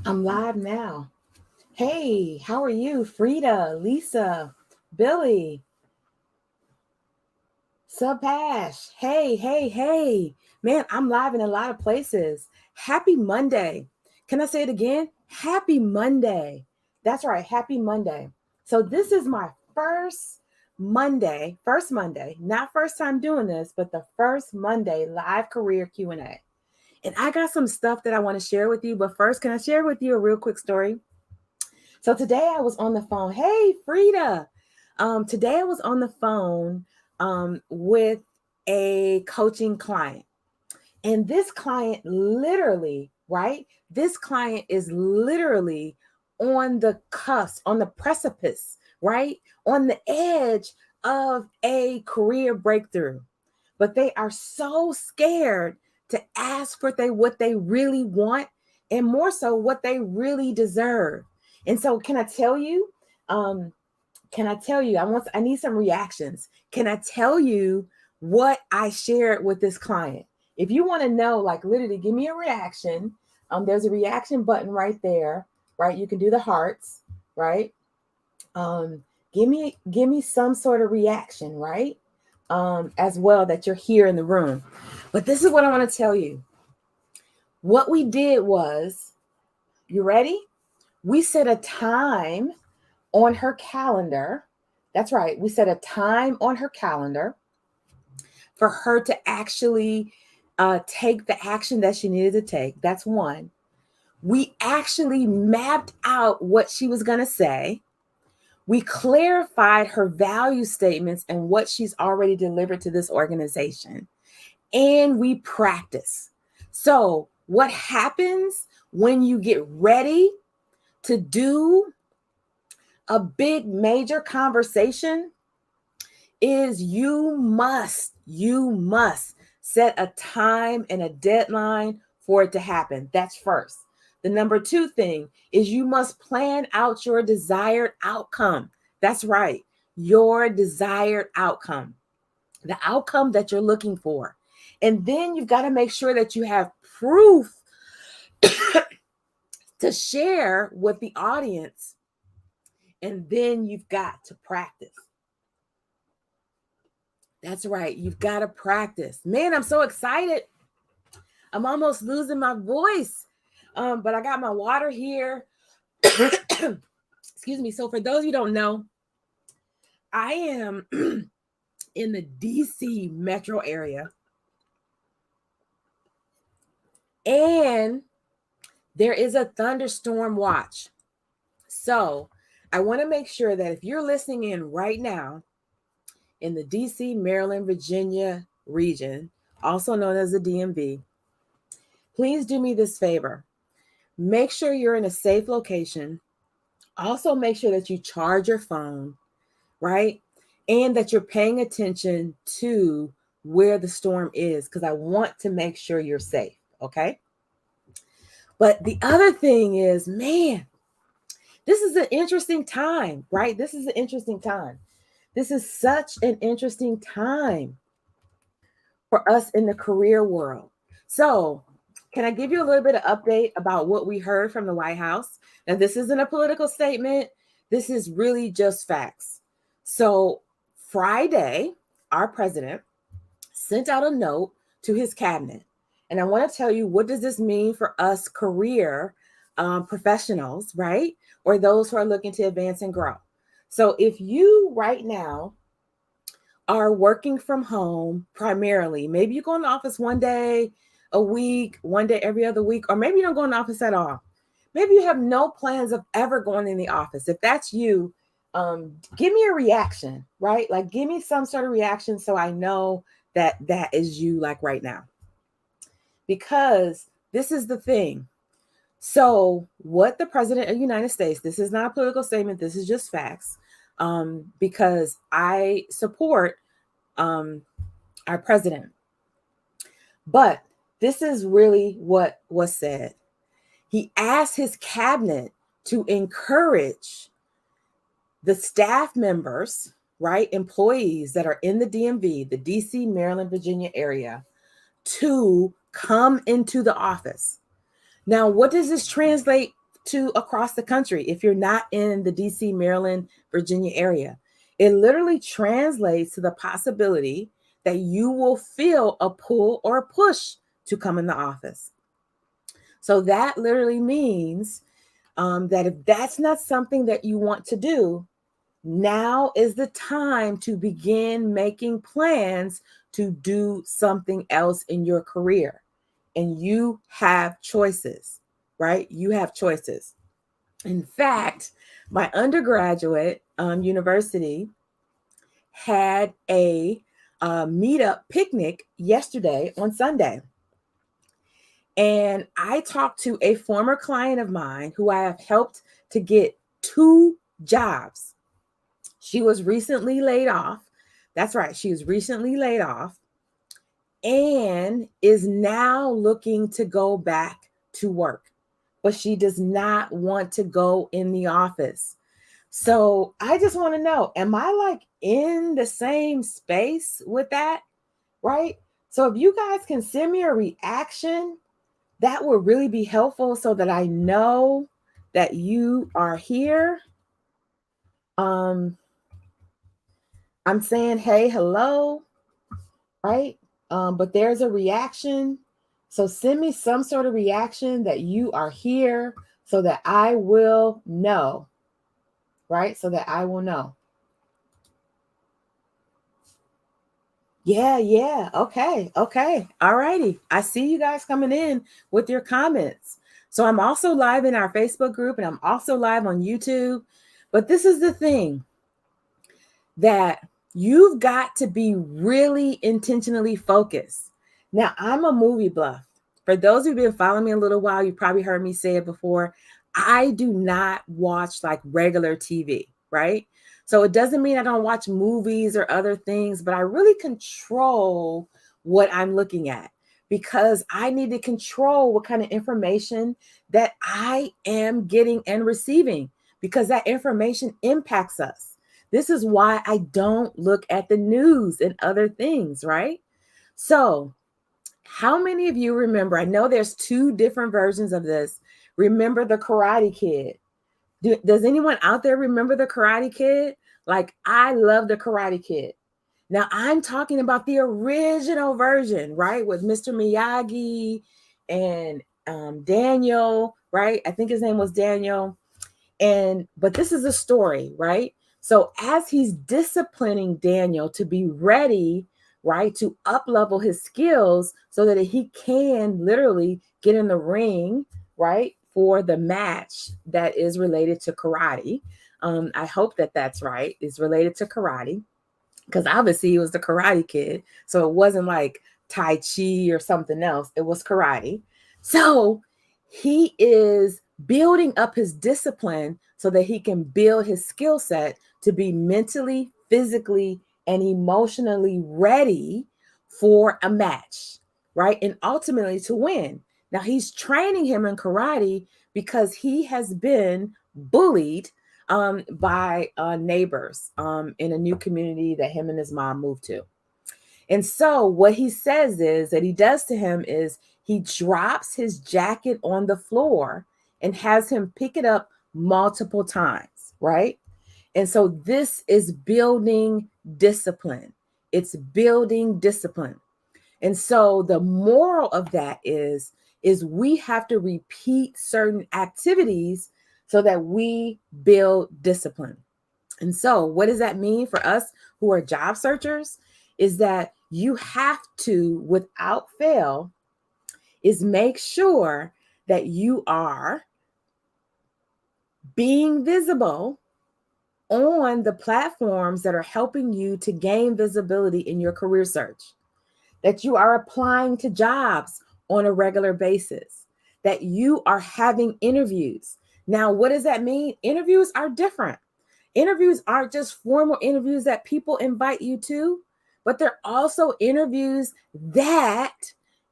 I'm live now. Hey, how are you? Frida, Lisa, Billy, Subash. Hey. Man, I'm live in a lot of places. Happy Monday. Can I say it again? Happy Monday. That's right. Happy Monday. So this is my first Monday, not first time doing this, but the first Monday live career Q&A. And I got some stuff that I want to share with you. But first, can I share with you a real quick story? So today I was on the phone. Hey, Frida. Today I was on the phone with a coaching client. And this client literally, right? This client is literally on the cusp, on the precipice, right? On the edge of a career breakthrough. But they are so scared to ask for what they really want, and more so what they really deserve. And so can I tell you? I need some reactions. Can I tell you what I shared with this client? If you want to know, like literally, give me a reaction. There's a reaction button right there, right? You can do the hearts, right? Um, give me some sort of reaction, right? As well that you're here in the room. But this is what I want to tell you. What we did was, you ready? We set a time on her calendar. That's right. We set a time on her calendar for her to actually take the action that she needed to take. That's one. We actually mapped out what she was going to say. We clarified her value statements and what she's already delivered to this organization. And we practice. So, what happens when you get ready to do a big major conversation is you must set a time and a deadline for it to happen. That's first. The number two thing is you must plan out your desired outcome. That's right. Your desired outcome, the outcome that you're looking for. And then you've got to make sure that you have proof to share with the audience. And then you've got to practice. That's right. You've got to practice. Man, I'm so excited. I'm almost losing my voice. But I got my water here. Excuse me. So for those you don't know, I am in the DC metro area. And there is a thunderstorm watch. So I want to make sure that if you're listening in right now in the DC, Maryland, Virginia region, also known as the DMV, please do me this favor. Make sure you're in a safe location. Also, make sure that you charge your phone, right? And that you're paying attention to where the storm is, because I want to make sure you're safe, okay? But the other thing is, man, this is an interesting time, right? This is an interesting time. This is such an interesting time for us in the career world. So, can I give you a little bit of update about what we heard from the White House? Now, this isn't a political statement. This is really just facts. So, Friday, our president sent out a note to his cabinet. And I want to tell you, what does this mean for us career professionals, right? Or those who are looking to advance and grow. So if you right now are working from home primarily, maybe you go in the office one day a week, one day every other week, or maybe you don't go in the office at all. Maybe you have no plans of ever going in the office. If that's you, give me a reaction, right? Like give me some sort of reaction so I know that that is you like right now. Because this is the thing. So what the president of the United States, this is not a political statement, this is just facts, because I support our president. But this is really what was said. He asked his cabinet to encourage the staff members, right, employees that are in the DMV, the DC, Maryland, Virginia area, to come into the office. Now, what does this translate to across the country if you're not in the DC, Maryland, Virginia area. It literally translates to the possibility that you will feel a pull or a push to come in the office. So that literally means that if that's not something that you want to do, now is the time to begin making plans to do something else in your career. And you have choices, right? You have choices. In fact, my undergraduate university had a meetup picnic yesterday on Sunday. And I talked to a former client of mine who I have helped to get 2 jobs. She was recently laid off. That's right. She was recently laid off and is now looking to go back to work, but she does not want to go in the office. So I just want to know, am I like in the same space with that? Right? So if you guys can send me a reaction, that would really be helpful so that I know that you are here. Um, I'm saying, hey, hello, right? But there's a reaction. So send me some sort of reaction that you are here so that I will know, right? So that I will know. Yeah. Okay. All righty. I see you guys coming in with your comments. So I'm also live in our Facebook group and I'm also live on YouTube. But this is the thing that you've got to be really intentionally focused. Now, I'm a movie buff. For those who've been following me a little while, you've probably heard me say it before. I do not watch like regular TV, right? So it doesn't mean I don't watch movies or other things, but I really control what I'm looking at because I need to control what kind of information that I am getting and receiving because that information impacts us. This is why I don't look at the news and other things, right? So, how many of you remember? I know there's 2 different versions of this. Remember the Karate Kid? Does anyone out there remember the Karate Kid? Like, I love the Karate Kid. Now, I'm talking about the original version, right? With Mr. Miyagi and Daniel, right? I think his name was Daniel. But this is a story, right? So as he's disciplining Daniel to be ready, right, to up level his skills so that he can literally get in the ring, right, for the match that is related to karate. I hope that that's right. It's related to karate because obviously he was the Karate Kid. So it wasn't like Tai Chi or something else. It was karate. So he is building up his discipline so that he can build his skill set to be mentally, physically, and emotionally ready for a match, right? And ultimately to win. Now he's training him in karate because he has been bullied by neighbors in a new community that him and his mom moved to. And so what he says is that he does to him is he drops his jacket on the floor and has him pick it up multiple times, right? And so this is building discipline. It's building discipline. And so the moral of that is we have to repeat certain activities so that we build discipline. And so what does that mean for us who are job searchers? Is that you have to, without fail, is make sure that you are being visible on the platforms that are helping you to gain visibility in your career search, that you are applying to jobs on a regular basis, that you are having interviews. Now, what does that mean? Interviews are different. Interviews aren't just formal interviews that people invite you to, but they're also interviews that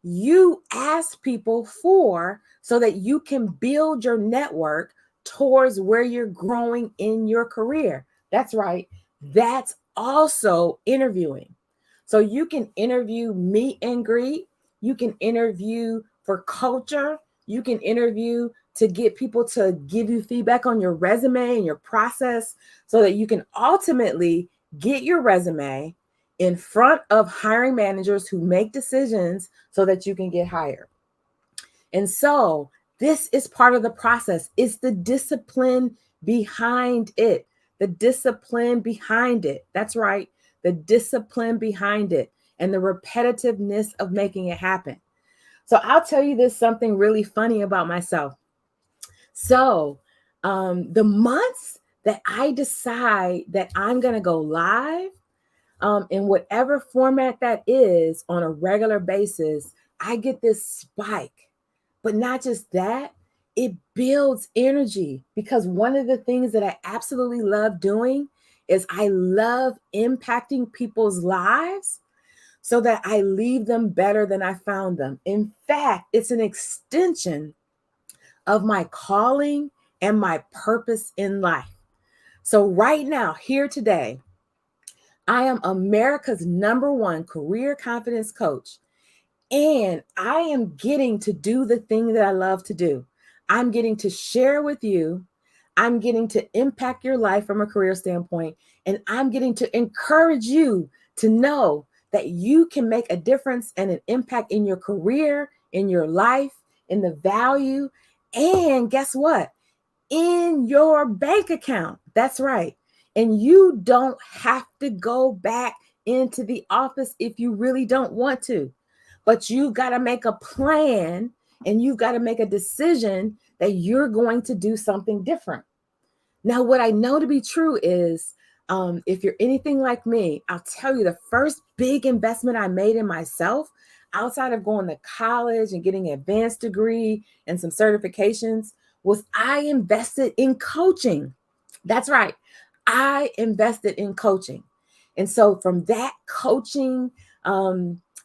you ask people for so that you can build your network towards where you're growing in your career. That's right. That's also interviewing. So you can interview meet and greet. You can interview for culture. You can interview to get people to give you feedback on your resume and your process so that you can ultimately get your resume in front of hiring managers who make decisions so that you can get hired. And so this is part of the process. It's the discipline behind it. The discipline behind it. That's right. The discipline behind it and the repetitiveness of making it happen. So I'll tell you this something really funny about myself. So the months that I decide that I'm going to go live in whatever format that is on a regular basis, I get this spike. But not just that, it builds energy because one of the things that I absolutely love doing is I love impacting people's lives so that I leave them better than I found them. In fact, it's an extension of my calling and my purpose in life. So, right now, here today, I am America's #1 career confidence coach. And I am getting to do the thing that I love to do. I'm getting to share with you. I'm getting to impact your life from a career standpoint. And I'm getting to encourage you to know that you can make a difference and an impact in your career, in your life, in the value. And guess what? In your bank account. That's right. And you don't have to go back into the office if you really don't want to. But you got to make a plan and you've got to make a decision that you're going to do something different. Now, what I know to be true is if you're anything like me, I'll tell you the first big investment I made in myself outside of going to college and getting an advanced degree and some certifications was I invested in coaching. That's right. I invested in coaching. And so from that coaching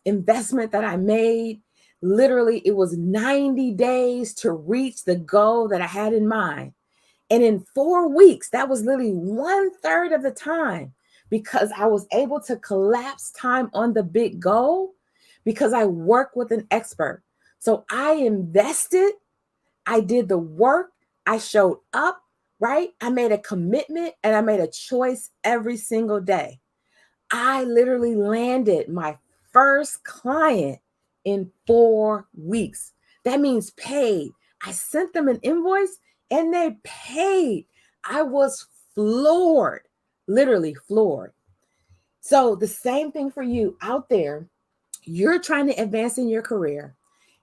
investment that I made, literally it was 90 days to reach the goal that I had in mind. And in 4 weeks, that was literally 1/3 of the time because I was able to collapse time on the big goal because I work with an expert. So I invested, I did the work, I showed up, right? I made a commitment and I made a choice every single day. I literally landed my first client in 4 weeks. That means paid. I sent them an invoice and they paid. I was floored, literally floored. So, the same thing for you out there. You're trying to advance in your career.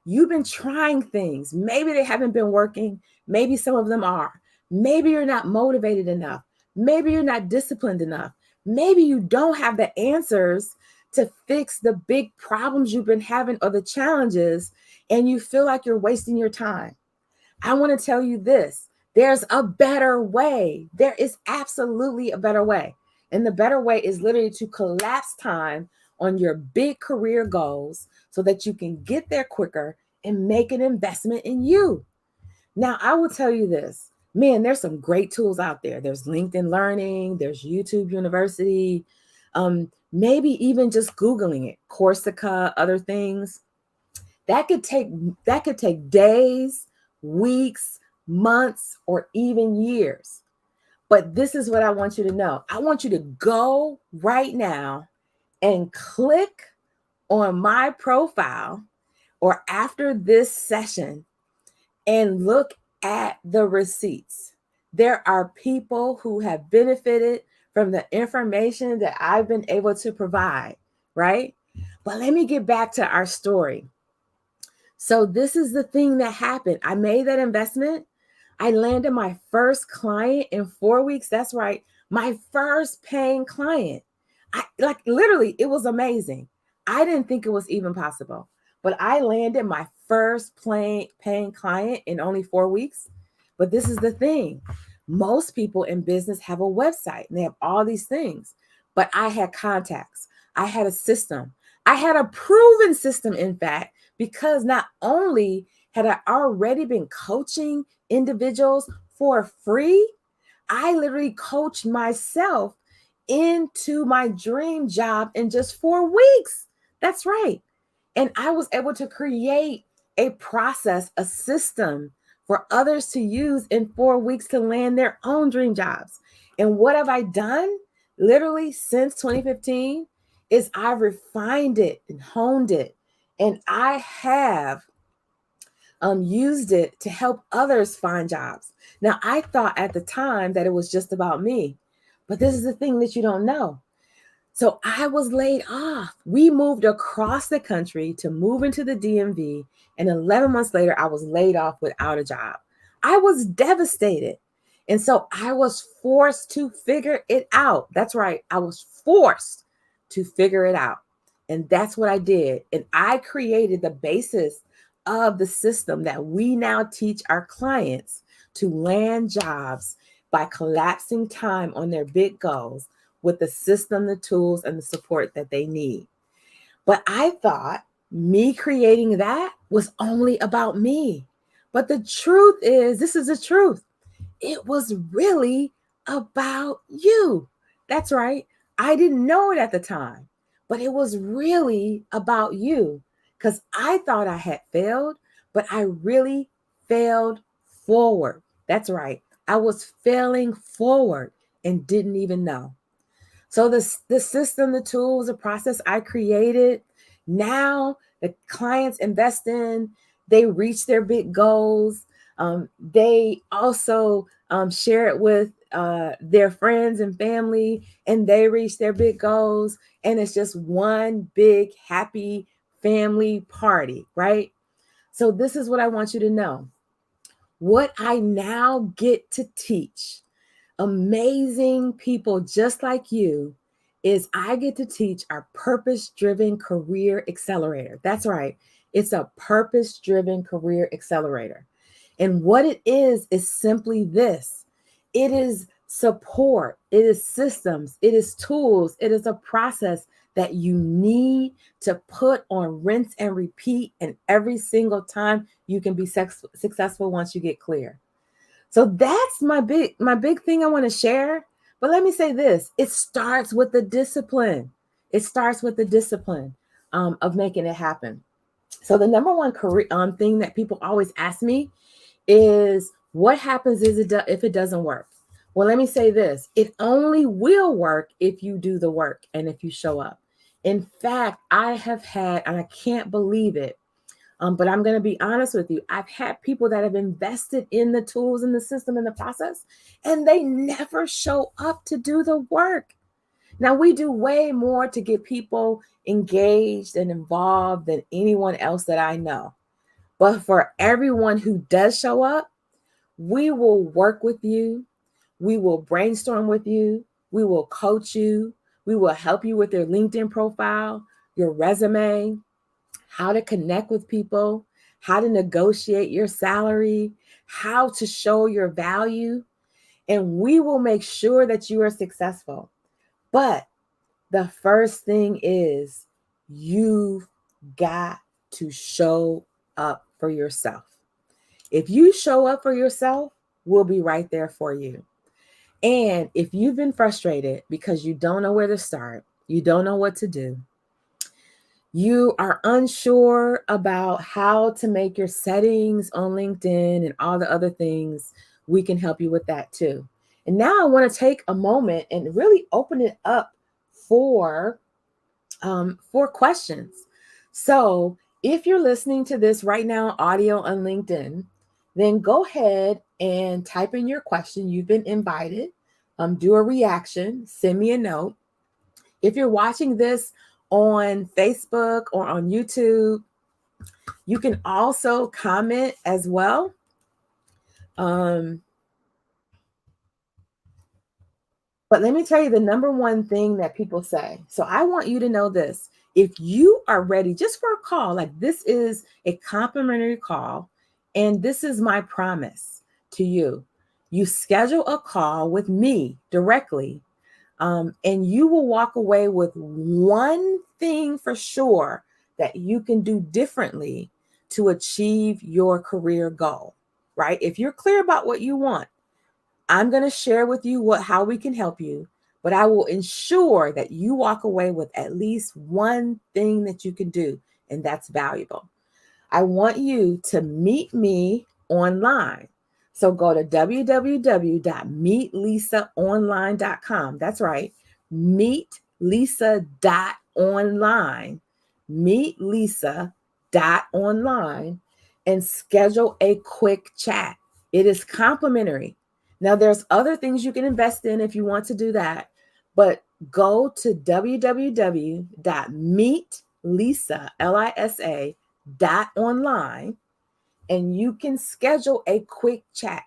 You've been trying things. Maybe they haven't been working. Maybe some of them are. Maybe you're not motivated enough. Maybe you're not disciplined enough. Maybe you don't have the answers to fix the big problems you've been having or the challenges, and you feel like you're wasting your time. I want to tell you this. There's a better way. There is absolutely a better way. And the better way is literally to collapse time on your big career goals so that you can get there quicker and make an investment in you. Now, I will tell you this. Man, there's some great tools out there. There's LinkedIn Learning, there's YouTube University, maybe even just Googling it, Corsica, other things. That could take days, weeks, months, or even years. But this is what I want you to know. I want you to go right now and click on my profile or after this session and look at the receipts. There are people who have benefited from the information that I've been able to provide, right? But let me get back to our story. So this is the thing that happened. I made that investment. I landed my first client in 4 weeks. That's right. My first paying client. I like literally, it was amazing. I didn't think it was even possible, but I landed my first paying client in only 4 weeks. But this is the thing. Most people in business have a website and they have all these things, but I had contacts. I had a system. I had a proven system, in fact, because not only had I already been coaching individuals for free, I literally coached myself into my dream job in just 4 weeks. That's right. And I was able to create a process, a system for others to use in 4 weeks to land their own dream jobs. And what have I done literally since 2015 is I've refined it and honed it. And I have used it to help others find jobs. Now, I thought at the time that it was just about me, but this is the thing that you don't know. So I was laid off. We moved across the country to move into the DMV. And 11 months later, I was laid off without a job. I was devastated. And so I was forced to figure it out. That's right. I was forced to figure it out. And that's what I did. And I created the basis of the system that we now teach our clients to land jobs by collapsing time on their big goals with the system, the tools, and the support that they need. But I thought me creating that was only about me. But the truth is, this is the truth. It was really about you. That's right. I didn't know it at the time, but it was really about you because I thought I had failed, but I really failed forward. That's right. I was failing forward and didn't even know. So the system, the tools, the process I created, now the clients invest in, they reach their big goals. They also share it with their friends and family, and they reach their big goals. And it's just one big happy family party, right? So this is what I want you to know. What I now get to teach amazing people just like you is I get to teach our purpose-driven career accelerator. That's right. It's a purpose-driven career accelerator. And what it is simply this. It is support. It is systems. It is tools. It is a process that you need to put on rinse and repeat. And every single time you can be successful once you get clear. So that's my big thing I want to share. But let me say this, it starts with the discipline. It starts with the discipline of making it happen. So the number one career thing that people always ask me is what happens if it doesn't work? Well, let me say this, it only will work if you do the work and if you show up. In fact, I have had, and I can't believe it, but I'm going to be honest with you. I've had people that have invested in the tools and the system and the process, and they never show up to do the work. Now, we do way more to get people engaged and involved than anyone else that I know. But for everyone who does show up, we will work with you. We will brainstorm with you. We will coach you. We will help you with your LinkedIn profile, your resume, how to connect with people, how to negotiate your salary, how to show your value, and we will make sure that you are successful. But the first thing is you've got to show up for yourself. If you show up for yourself, we'll be right there for you. And if you've been frustrated because you don't know where to start, you don't know what to do, you are unsure about how to make your settings on LinkedIn and all the other things, we can help you with that too. And now I want to take a moment and really open it up for questions. So if you're listening to this right now, audio on LinkedIn, then go ahead and type in your question. You've been invited. Do a reaction, send me a note. If you're watching this on Facebook or on YouTube, you can also comment as well. But let me tell you the number one thing that people say. So I want you to know this. If you are ready just for a call, like this is a complimentary call, and this is my promise to you. You schedule a call with me directly, and you will walk away with one thing for sure that you can do differently to achieve your career goal, right? If you're clear about what you want, I'm going to share with you how we can help you, but I will ensure that you walk away with at least one thing that you can do, and that's valuable. I want you to meet me online. So go to www.meetlisaonline.com. That's right, meetlisa.online, meetlisa.online, and schedule a quick chat. It is complimentary. Now, there's other things you can invest in if you want to do that, but go to www.meetlisa.online, and you can schedule a quick chat.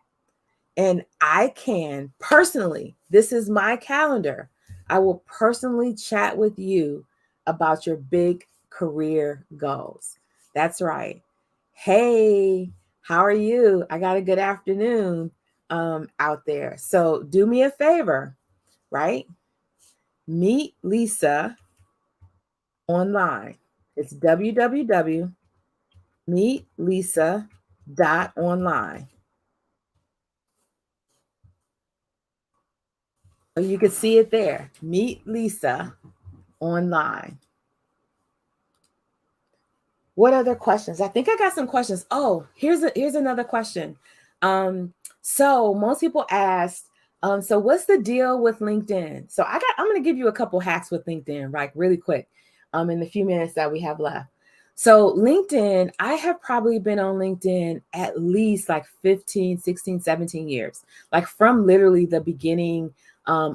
And I can personally, this is my calendar, I will personally chat with you about your big career goals. That's right. Hey, how are you? I got a good afternoon out there. So do me a favor, right? Meet Lisa online. It's www.meetlisa.online. So you can see it there. Meet Lisa online. What other questions? I think I got some questions. Oh, here's another question. So most people asked, so what's the deal with LinkedIn? So I'm gonna give you a couple hacks with LinkedIn, right, really quick, in the few minutes that we have left. So LinkedIn, I have probably been on LinkedIn at least like 15, 16, 17 years, like from literally the beginning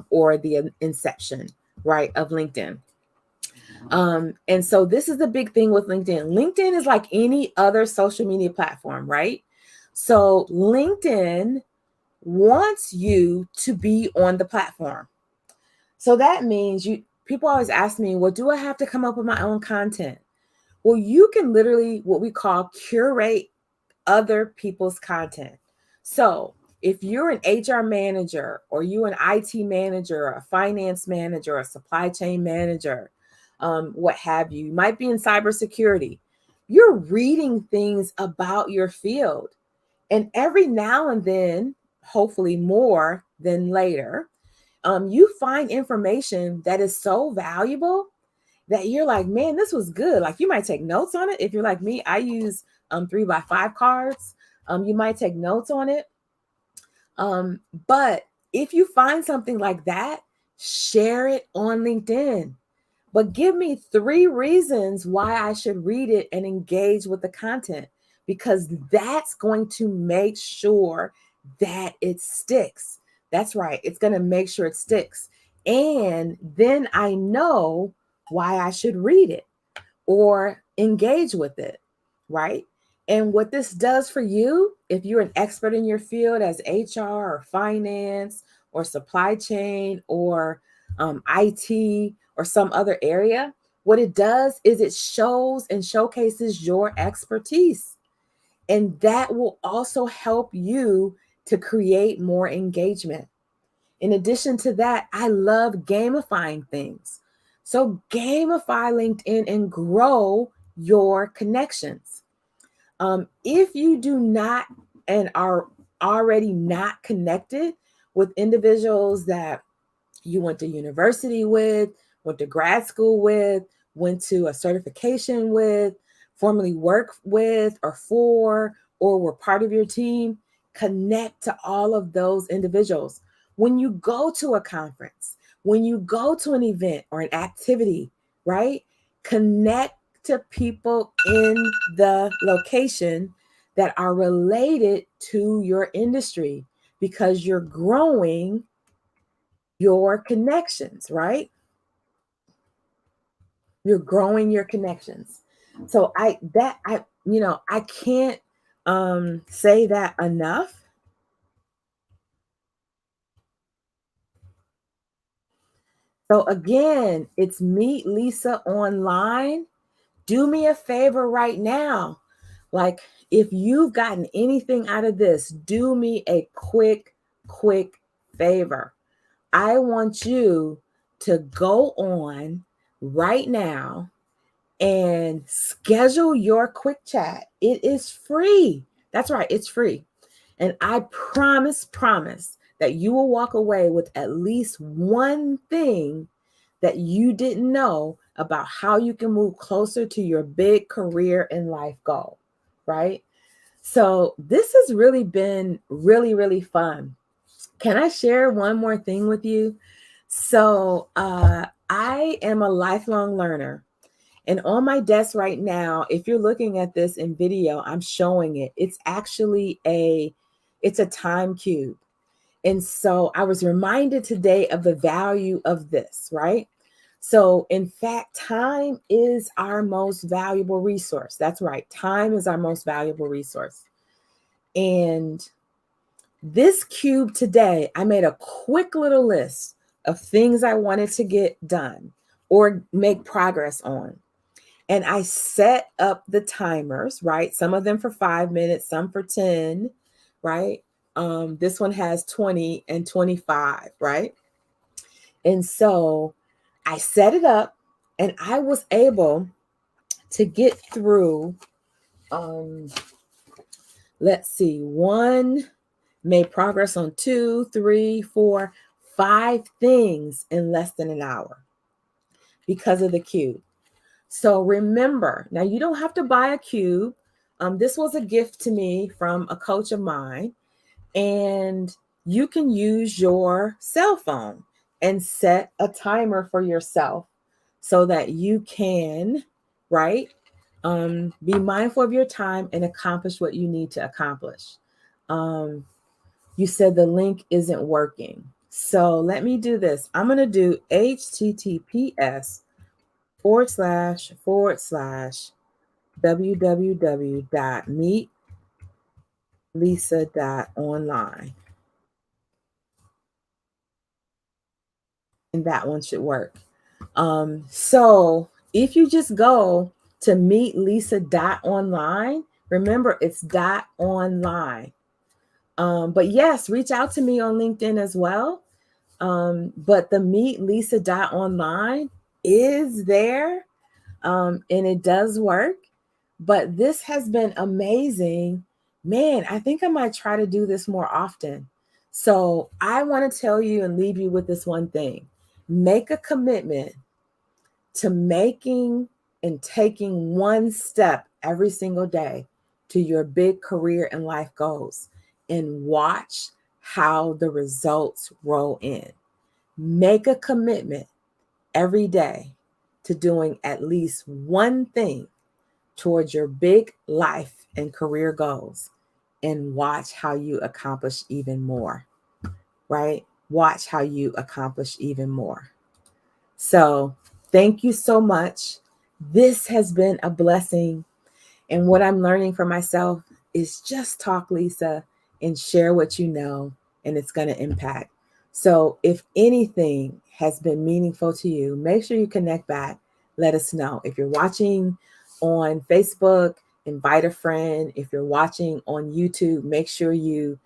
or the inception, right, of LinkedIn. And so this is the big thing with LinkedIn. LinkedIn is like any other social media platform, right? So LinkedIn wants you to be on the platform. So that means people always ask me, well, do I have to come up with my own content? Well, you can literally what we call curate other people's content. So if you're an HR manager or you an IT manager, or a finance manager, or a supply chain manager, what have you, you might be in cybersecurity. You're reading things about your field. And every now and then, hopefully more than later, you find information that is so valuable that you're like, man, this was good. Like you might take notes on it. If you're like me, I use 3x5 cards. You might take notes on it. But if you find something like that, share it on LinkedIn. But give me 3 reasons why I should read it and engage with the content, because that's going to make sure that it sticks. That's right. It's going to make sure it sticks. And then I know why I should read it or engage with it, right? And what this does for you, if you're an expert in your field as HR or finance or supply chain or IT or some other area, what it does is it shows and showcases your expertise. And that will also help you to create more engagement. In addition to that, I love gamifying things. So gamify LinkedIn and grow your connections. If you do not and are already not connected with individuals that you went to university with, went to grad school with, went to a certification with, formerly worked with or for, or were part of your team, connect to all of those individuals. When you go to a conference, when you go to an event or an activity, right? Connect to people in the location that are related to your industry, because you're growing your connections, right? You're growing your connections. So I can't say that enough. So again, it's Meet Lisa online. Do me a favor right now. Like, if you've gotten anything out of this, do me a quick favor. I want you to go on right now and schedule your quick chat. It is free. That's right, it's free. And I promise that you will walk away with at least one thing that you didn't know about how you can move closer to your big career and life goal, right? So this has really been really, really fun. Can I share one more thing with you? So I am a lifelong learner. And on my desk right now, if you're looking at this in video, I'm showing it. It's actually it's a time cube. And so I was reminded today of the value of this, right? So, in fact, time is our most valuable resource. That's right. Time is our most valuable resource. And this cube today, I made a quick little list of things I wanted to get done or make progress on. And I set up the timers, right? Some of them for 5 minutes, some for 10, right? This one has 20 and 25, right? And so I set it up and I was able to get through, um, let's see, one, made progress on two, three, four, five things in less than an hour because of the cube. So remember, now you don't have to buy a cube. This was a gift to me from a coach of mine, and you can use your cell phone and set a timer for yourself so that you can, right, be mindful of your time and accomplish what you need to accomplish. Um, you said the link isn't working. So let me do this. I'm going to do HTTPS // www.meetlisa.online. And that one should work. So if you just go to meetlisa.online, remember it's .online. But yes, reach out to me on LinkedIn as well. But the meetlisa.online is there, and it does work. But this has been amazing. Man, I think I might try to do this more often. So I want to tell you and leave you with this one thing. Make a commitment to making and taking one step every single day to your big career and life goals, and watch how the results roll in. Make a commitment every day to doing at least one thing towards your big life and career goals, and watch how you accomplish even more, right? Watch how you accomplish even more. So, thank you so much. This has been a blessing. And what I'm learning for myself is just talk, Lisa, and share what you know, and it's going to impact. So, if anything has been meaningful to you, make sure you connect back. Let us know. If you're watching on Facebook, invite a friend. If you're watching on YouTube, make sure you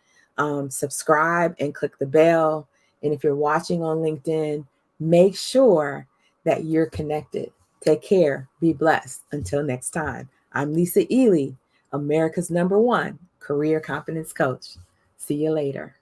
subscribe and click the bell. And if you're watching on LinkedIn, make sure that you're connected. Take care. Be blessed. Until next time. I'm Lisa Ely, America's #1 career confidence coach. See you later.